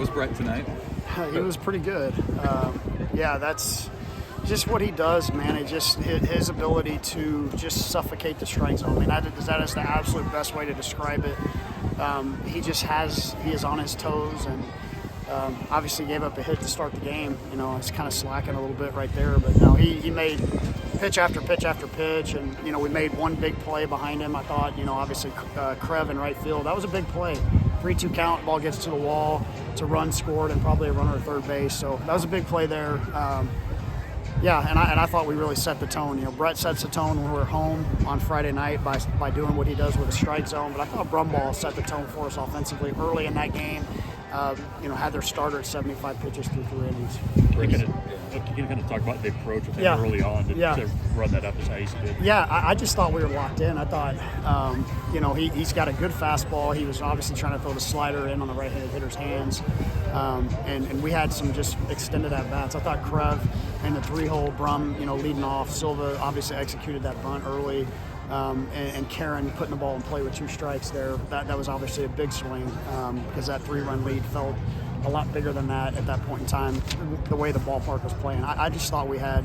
was Brett tonight? He was pretty good. Yeah, that's just what he does, man. His ability to just suffocate the strike zone. I mean, that is the absolute best way to describe it. He is on his toes, and obviously gave up a hit to start the game. You know, it's kind of slacking a little bit right there, but no, he made pitch after pitch after pitch, and you know, we made one big play behind him. I thought, you know, obviously Krev in right field, that was a big play. 3-2 count, ball gets to the wall, it's a run scored, and probably a runner at third base. So that was a big play there. Yeah, and I thought we really set the tone. You know, Brett sets the tone when we're home on Friday night by doing what he does with the strike zone. But I thought Brumball set the tone for us offensively early in that game. You know, had their starter at 75 pitches through 3 innings. Can you kind of talk about the approach with him early on to run that up as high as he did? Yeah, I just thought we were locked in. I thought, you know, he's got a good fastball. He was obviously trying to throw the slider in on the right-handed hitter's hands. And we had some just extended at-bats. I thought Krev and the 3-hole, Brum, you know, leading off. Silva obviously executed that bunt early. And Karen putting the ball in play with 2 strikes there. That was obviously a big swing because that 3-run lead felt a lot bigger than that at that point in time, the way the ballpark was playing. I just thought we had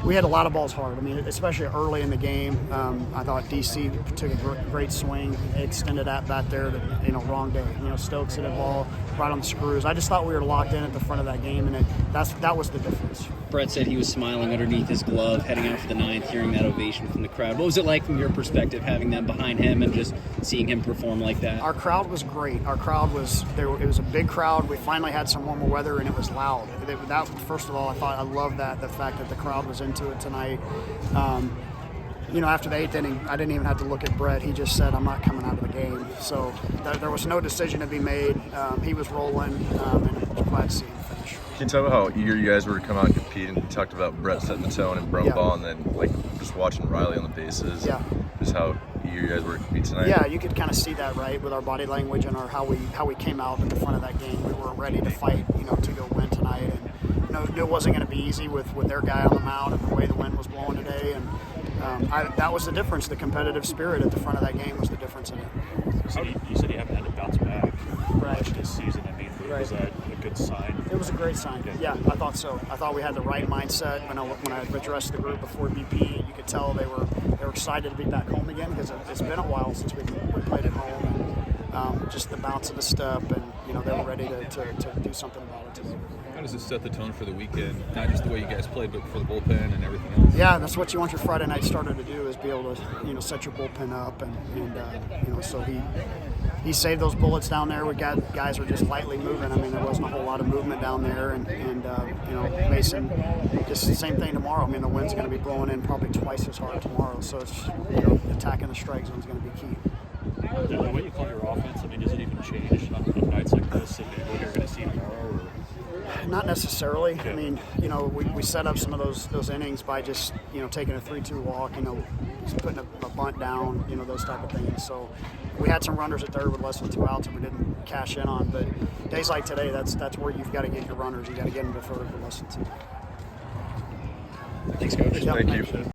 a lot of balls hard. I mean, especially early in the game. I thought DC took a great swing, extended at bat there, you know, wrong day. You know, Stokes hit a ball right on the screws. I just thought we were locked in at the front of that game, and that was the difference. Brett said he was smiling underneath his glove heading out for the 9th, hearing that ovation from the crowd. What was it like from your perspective, having them behind him and just seeing him perform like that? Our crowd was great. Our crowd was there. It was a big crowd. We finally had some warmer weather, and it was loud. That first of all, I love that, the fact that the crowd was into it tonight. You know, after the 8th inning, I didn't even have to look at Brett. He just said, "I'm not coming out of the game." So there was no decision to be made. He was rolling, and I was glad to see him finish. Can you talk about how eager you guys were to come out and compete? And you talked about Brett setting the tone and Brumball, and then like just watching Riley on the bases. Yeah. Just how eager you guys were to compete tonight. Yeah, you could kind of see that, right, with our body language and how we came out at the front of that game. We were ready to fight, you know, to go win tonight, and you know, it wasn't going to be easy with their guy on the mound and the way the wind was blowing today, and that was the difference. The competitive spirit at the front of that game was the difference in it. You said you haven't had to bounce back much this season. I mean, was that a good sign? It was a great sign. Yeah, I thought so. I thought we had the right mindset. When I addressed the group before BP, you could tell they were excited to be back home again, because it's been a while since we played at home. And, just the bounce of the step, and you know, they were ready to do something about it today. How does it set the tone for the weekend? Not just the way you guys played, but for the bullpen and everything else. Yeah, that's what you want your Friday night starter to do, is be able to, you know, set your bullpen up, and you know, so he saved those bullets down there. We got guys were just lightly moving. I mean, there wasn't a whole lot of movement down there, and you know, Mason, just the same thing tomorrow. I mean, the wind's going to be blowing in probably twice as hard tomorrow, so it's, you know, attacking the strike zone is going to be key. The way you call your offense, I mean, does it even change on nights like this and what you're going to see tomorrow? Or? Not necessarily. I mean, you know, we set up some of those innings by just, you know, taking a 3-2 walk, you know, just putting a bunt down, you know, those type of things. So we had some runners at third with less than 2 outs and we didn't cash in on. But days like today, that's where you've got to get your runners. You got to get them to third with less than 2. Thanks, Coach. Thank you.